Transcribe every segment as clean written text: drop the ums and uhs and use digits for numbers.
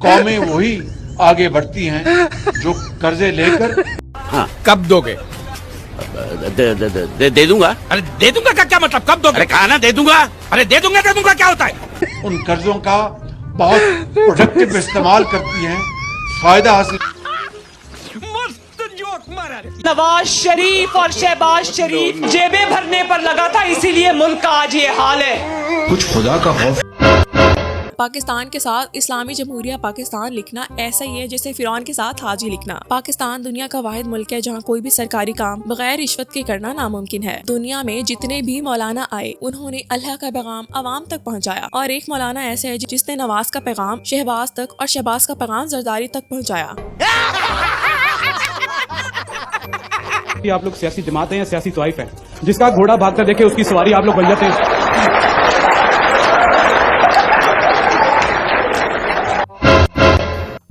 कौमें वही आगे बढ़ती हैं जो कर्जे लेकर। हाँ, कब दोगे? दे दूंगा। अरे दे दूंगा का क्या मतलब? कब दोगे? अरे कहा ना दे दूंगा। अरे दे दूंगा क्या होता है? उन कर्जों का बहुत प्रोडक्टिव इस्तेमाल करती हैं, फायदा हासिल। नवाज शरीफ और शहबाज शरीफ जेबें भरने पर लगा था, इसीलिए मुल्क का आज ये हाल है। कुछ खुदा का खौफ। पाकिस्तान के साथ इस्लामी जमहूरिया पाकिस्तान लिखना ऐसा ही है जैसे फिरौन के साथ हाजी लिखना। पाकिस्तान दुनिया का वाहिद मुल्क है जहाँ कोई भी सरकारी काम बगैर रिश्वत के करना नामुमकिन है। दुनिया में जितने भी मौलाना आए उन्होंने अल्लाह का पैगाम आवाम तक पहुँचाया, और एक मौलाना ऐसे है जिसने नवाज का पैगाम शहबाज तक और शहबाज का पैगाम जरदारी तक पहुँचाया। आप लोग सियासी जमात हैं या सियासी तवाइफ हैं, जिसका घोड़ा भागकर देखे उसकी सवारी आप लोग बन जाते हैं।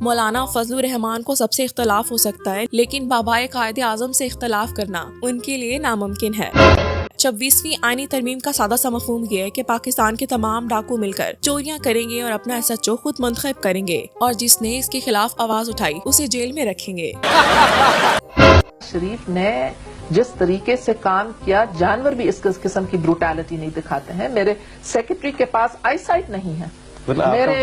मौलाना फजलुर रहमान को सबसे इख्तलाफ हो सकता है, लेकिन बाबाए कायदे आजम से इख्तलाफ करना उनके लिए नामुमकिन है। 26वीं आईनी तरमीम का सादा सा मफहूम ये है कि पाकिस्तान के तमाम डाकू मिलकर चोरियां करेंगे और अपना SHO खुद मुंतखब करेंगे, और जिसने इसके खिलाफ आवाज उठाई उसे जेल में रखेंगे। शरीफ ने जिस तरीके से काम किया, जानवर भी इस किस्म की ब्रूटैलिटी नहीं दिखाते हैं। मेरे सेक्रेटरी के पास आईसाइट नहीं है, मेरे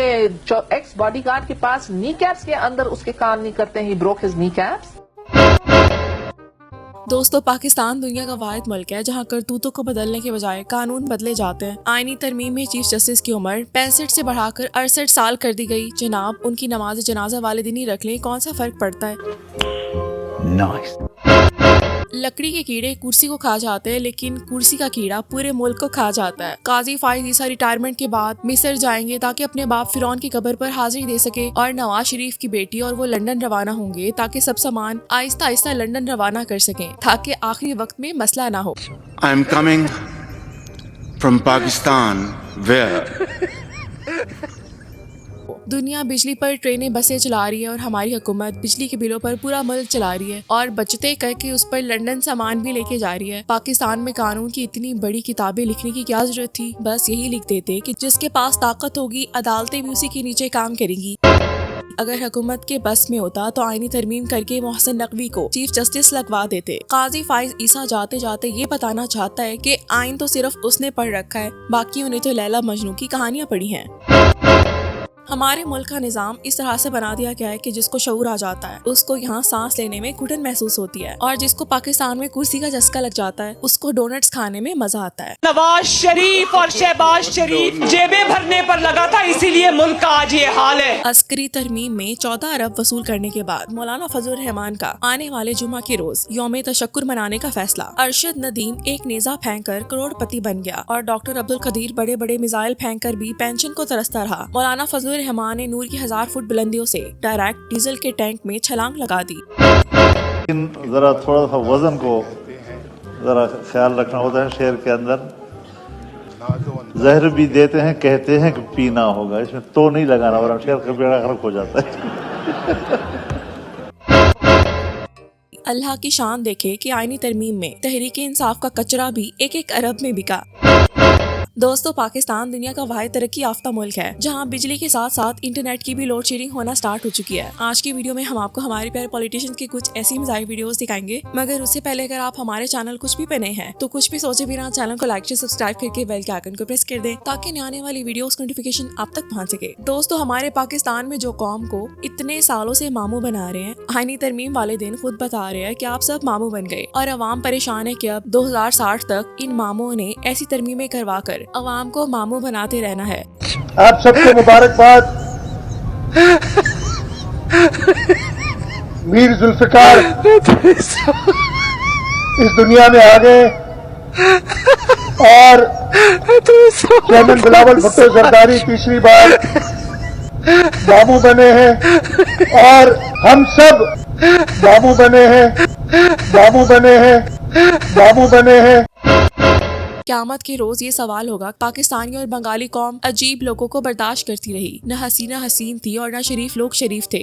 एक्स बॉडीगार्ड के पास नी कैप्स के अंदर उसके काम नहीं करते हैं, he broke his knee caps. दोस्तों, पाकिस्तान दुनिया का वाहिद मुल्क है जहाँ करतूतों को बदलने के बजाय कानून बदले जाते हैं। आईनी तरमीम में चीफ जस्टिस की उम्र 65 से बढ़ाकर 68 साल कर दी गई। जनाब, उनकी नमाज जनाजा वाले दिन ही रख लें, कौन सा फर्क पड़ता है? नाइस। लकड़ी के कीड़े कुर्सी को खा जाते हैं, लेकिन कुर्सी का कीड़ा पूरे मुल्क को खा जाता है। काजी फाइज ईसा रिटायरमेंट के बाद मिस्र जाएंगे ताकि अपने बाप फिरौन की कब्र पर हाजिरी दे सके, और नवाज शरीफ की बेटी और वो लंदन रवाना होंगे ताकि सब सामान आहिस्ता आहिस्ता लंदन रवाना कर सकें, ताकि आखिरी वक्त में मसला ना हो। I am coming from Pakistan where दुनिया बिजली पर ट्रेनें बसें चला रही है और हमारी हुकूमत बिजली के बिलों पर पूरा मुल्क चला रही है और बचते करके उस पर लंदन सामान भी लेके जा रही है। पाकिस्तान में कानून की इतनी बड़ी किताबें लिखने की क्या जरूरत थी? बस यही लिख देते कि जिसके पास ताकत होगी अदालतें भी उसी के नीचे काम करेंगी। अगर हुकूमत के बस में होता तो आईनी तरमीम करके मोहसिन नकवी को चीफ जस्टिस लगवा देते। काजी फाइज ईसा जाते जाते ये बताना चाहता है कि आइन तो सिर्फ उसने पढ़ रखा है, बाकी उन्हें तो लैला मजनू की कहानियां पढ़ी हैं। हमारे मुल्क का निजाम इस तरह से बना दिया गया है कि जिसको शऊर आ जाता है उसको यहाँ सांस लेने में घुटन महसूस होती है, और जिसको पाकिस्तान में कुर्सी का चस्का लग जाता है उसको डोनट्स खाने में मजा आता है। नवाज शरीफ और शहबाज शरीफ जेबें भरने पर लगा था, इसीलिए मुल्क का आज ये हाल है। अस्करी तरमीम में 14 अरब वसूल करने के बाद मौलाना फजलुर रहमान का आने वाले जुमा के रोज यौम तशक्कुर मनाने का फैसला। अरशद नदीम एक नेजा फेंक कर करोड़पति बन गया, और डॉक्टर अब्दुल कदीर बड़े बड़े मिसाइल फेंक कर भी पेंशन को तरसता रहा। मौलाना फजलुर रहमान ने नूर की 1000 फुट बुलंदियों से डायरेक्ट डीजल के टैंक में छलांग लगा दी। लेकिन जरा थोड़ा सा वजन को जरा ख्याल रखना होता है। शेर के अंदर जहर भी देते हैं, कहते हैं कि पीना होगा, इसमें तो नहीं लगाना, वरना शेर का बेड़ा गर्क हो जाता है। अल्लाह की शान देखे कि आईनी तरमीम में तहरीके इंसाफ का कचरा भी 1-1 अरब में बिका। दोस्तों, पाकिस्तान दुनिया का वाहिद तरक्की याफ्ता मुल्क है जहां बिजली के साथ साथ इंटरनेट की भी लोड शेडिंग होना स्टार्ट हो चुकी है। आज की वीडियो में हम आपको हमारे प्यारे पॉलिटिशियंस की कुछ ऐसी मज़ाहिर वीडियोस दिखाएंगे, मगर उससे पहले अगर आप हमारे चैनल कुछ भी पे नए हैं तो कुछ भी सोचे बिना चैनल को लाइक से सब्सक्राइब करके बेल के आइकन को प्रेस कर दें ताकि आने वाली वीडियोस नोटिफिकेशन आप तक पहुँच सके। दोस्तों, हमारे पाकिस्तान में जो कौम को इतने सालों से मामू बना रहे हैं, आईनी तरमीम वाले दिन खुद बता रहे हैं कि आप सब मामू बन गए, और अवाम परेशान है कि अब 2060 तक इन मामूओं ने ऐसी तरमीमें करवा कर अवाम को मामू बनाते रहना है। आप सबको मुबारकबाद। मीर जुल्फिकार इस दुनिया में आ गए और चेयरमैन बिलावल भुट्टो जरदारी तीसरी बार मामू बने हैं, और हम सब मामू बने हैं, मामू बने हैं, मामू बने हैं। क़यामत के रोज ये सवाल होगा, पाकिस्तानी और बंगाली कौम अजीब लोगों को बर्दाश्त करती रही। न हसीना हसीन थी और न शरीफ लोग शरीफ थे।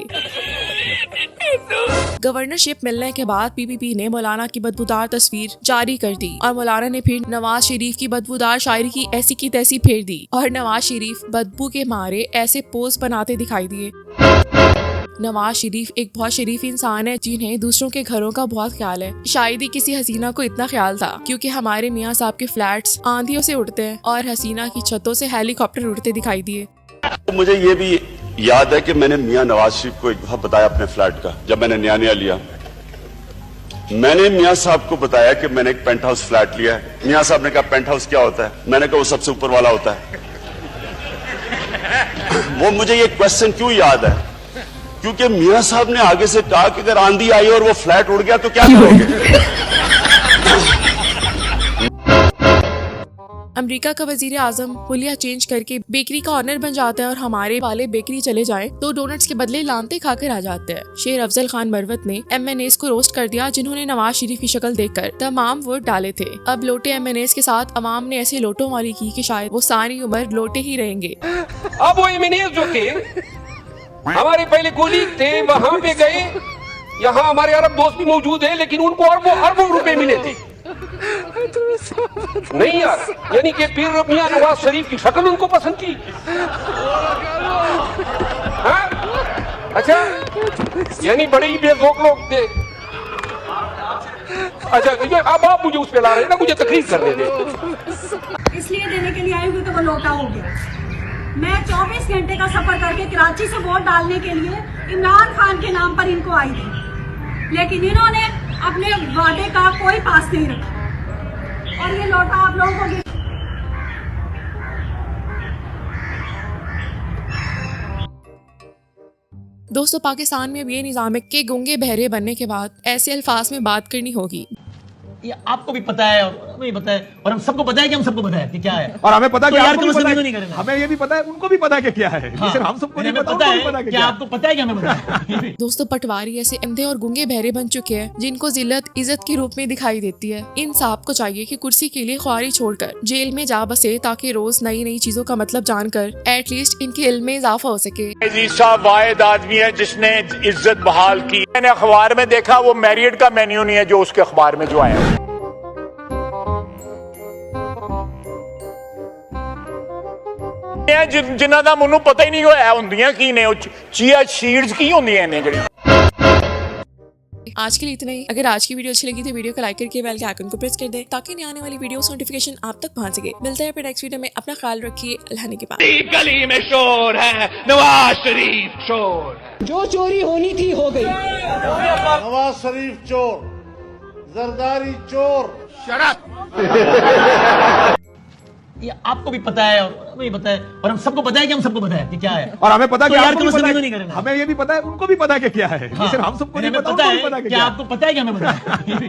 गवर्नरशिप मिलने के बाद पीपीपी ने मौलाना की बदबूदार तस्वीर जारी कर दी और मौलाना ने फिर नवाज शरीफ की बदबूदार शायरी की ऐसी की तैसी फेर दी और नवाज शरीफ बदबू के मारे ऐसे पोज बनाते दिखाई दिए। नवाज शरीफ एक बहुत शरीफ इंसान है जिन्हें दूसरों के घरों का बहुत ख्याल है। शायद ही किसी हसीना को इतना ख्याल था, क्योंकि हमारे मियाँ साहब के फ्लैट्स आंधियों से उड़ते हैं और हसीना की छतों से हेलीकॉप्टर उड़ते दिखाई दिए। मुझे ये भी याद है कि मैंने मियाँ नवाज शरीफ को एक दफा बताया अपने फ्लैट का, जब मैंने नया लिया, मैंने मियाँ साहब को बताया कि मैंने एक पेंट हाउस फ्लैट लिया है। मियाँ साहब ने कहा पेंट हाउस क्या होता है? मैंने कहा वो सबसे ऊपर वाला होता है। वो मुझे ये क्वेश्चन क्यों याद है? क्योंकि मियाँ साहब ने आगे से कहा कि अगर आंधी आई और वो फ्लैट उड़ गया तो क्या करोगे? अमेरिका का वजीर आजम हुलिया चेंज करके बेकरी का ऑनर बन जाता है और हमारे वाले बेकरी चले जाएं तो डोनट्स के बदले लानते खाकर आ जाते हैं। शेर अफजल खान मरवत ने MNAs को रोस्ट कर दिया जिन्होंने नवाज शरीफ की शक्ल देखकर तमाम वोट डाले थे। अब लोटे MNAs के साथ अवाम ने ऐसे लोटों वाली की कि शायद वो सारी उम्र लोटे ही रहेंगे। अब वो MNAs जो थे हमारे पहले कोलीग थे, वहां पे गए, यहाँ हमारे अरब दोस्त भी मौजूद है, लेकिन उनको अरबों रुपए मिले थे। नहीं यार, यानी कि फिर मियां नवाज शरीफ की शक्ल उनको पसंद थी। हाँ? अच्छा, यानी बड़े ही बेजोक लोग थे। अच्छा, अब आप मुझे उस पे ला रहे हैं ना, मुझे तकलीफ करने दे। इसलिए देने के लिए आई हुई तो वो लोटा हो गया। मैं 24 घंटे का सफर करके कराची से वोट डालने के लिए इमरान खान के नाम पर इनको आई थी, लेकिन इन्होंने अपने वादे का कोई पास नहीं रखा और ये लौटा आप लोगों को। दोस्तों, पाकिस्तान में अब ये निज़ाम है कि गूंगे बहरे बनने के बाद ऐसे अल्फाज में बात करनी होगी। ये आपको भी पता है और हमें भी पता है और हम सबको पता है कि हम सबको पता है कि क्या है, और हमें पता है तो कि यार आपको भी पता है, नहीं करेंगे। हमें ये भी पता है, उनको भी पता है कि क्या है। हाँ, सिर्फ हम सबको नहीं पता, पता उनको भी पता है कि क्या आपको पता है कि हमें पता है। दोस्तों, पटवारी ऐसे अंधे और गूंगे बहरे बन चुके हैं जिनको जिल्लत इज्जत के रूप में दिखाई देती है। इन साहब को चाहिए कि कुर्सी के लिए ख्वारी छोड़कर जेल में जा बसे ताकि रोज नई नई चीजों का मतलब जानकर एटलीस्ट इनके इल्म में इजाफा हो सके। अजीज साहब वाहिद आदमी है जिसने इज्जत बहाल की। मैंने अखबार में देखा वो मैरियड का मेन्यू नहीं है जो उसके अखबार में जो आया। जिन्ना दा मैनू पता ही नहीं होया हुंदियां की ने, चिया सीड्स की होंदियां ने जेहड़ी। आज के लिए इतना ही। अगर आज की वीडियो अच्छी लगी तो वीडियो को लाइक करके बेल के आइकन को प्रेस कर दें ताकि नई आने वाली वीडियो नोटिफिकेशन आप तक पहुंच सके। मिलते हैं फिर नेक्स्ट वीडियो में। अपना ख्याल रखिए। अल्लाह ने के पास गली में शोर है, नवाज शरीफ शोर। जो चोरी होनी थी हो गई। नवाज शरीफ चोर, जरदारी चोर। ये आपको भी पता है और हमें भी पता है और हम सबको पता है कि हम सबको पता है कि क्या है, और हमें पता है तो कि यार आपको भी पता है, नहीं करेंगे। हमें ये भी पता है, उनको भी पता है कि क्या है। हाँ, सिर्फ हम सबको नहीं हमें पता, पता उनको भी है पता कि कि क्या है। आपको पता है कि हमें पता है।